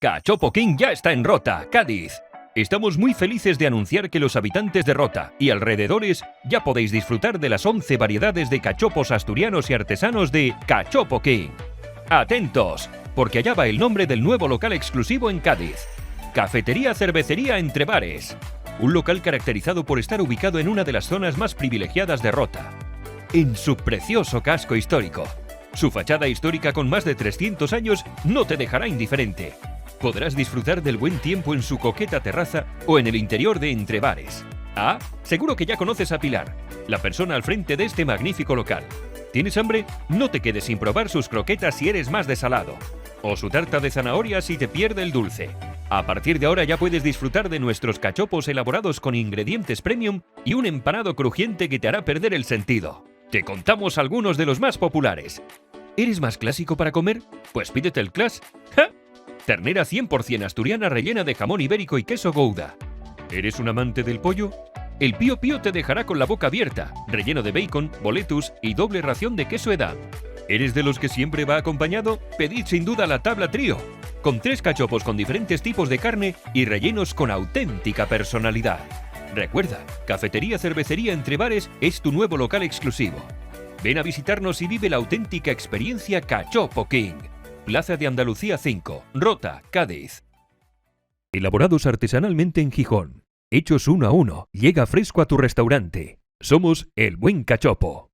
Cachopo King ya está en Rota, Cádiz. Estamos muy felices de anunciar que los habitantes de Rota y alrededores ya podéis disfrutar de las 11 variedades de cachopos asturianos y artesanos de Cachopo King. ¡Atentos! Porque allá va el nombre del nuevo local exclusivo en Cádiz. Cafetería Cervecería Entre Bares. Un local caracterizado por estar ubicado en una de las zonas más privilegiadas de Rota, en su precioso casco histórico. Su fachada histórica con más de 300 años no te dejará indiferente. Podrás disfrutar del buen tiempo en su coqueta terraza o en el interior de Entre Bares. Ah, seguro que ya conoces a Pilar, la persona al frente de este magnífico local. ¿Tienes hambre? No te quedes sin probar sus croquetas si eres más de salado, o su tarta de zanahoria si te pierde el dulce. A partir de ahora ya puedes disfrutar de nuestros cachopos elaborados con ingredientes premium y un empanado crujiente que te hará perder el sentido. Te contamos algunos de los más populares. ¿Eres más clásico para comer? Pues pídete el Class. ¡Ja! Ternera 100% asturiana rellena de jamón ibérico y queso Gouda. ¿Eres un amante del pollo? El Pío Pío te dejará con la boca abierta, relleno de bacon, boletus y doble ración de queso Edam. ¿Eres de los que siempre va acompañado? Pedid sin duda la tabla trío, con 3 cachopos con diferentes tipos de carne y rellenos con auténtica personalidad. Recuerda, Cafetería Cervecería Entre Bares es tu nuevo local exclusivo. Ven a visitarnos y vive la auténtica experiencia Cachopo King. Plaza de Andalucía 5, Rota, Cádiz. Elaborados artesanalmente en Gijón. Hechos uno a uno. Llega fresco a tu restaurante. Somos El Buen Cachopo.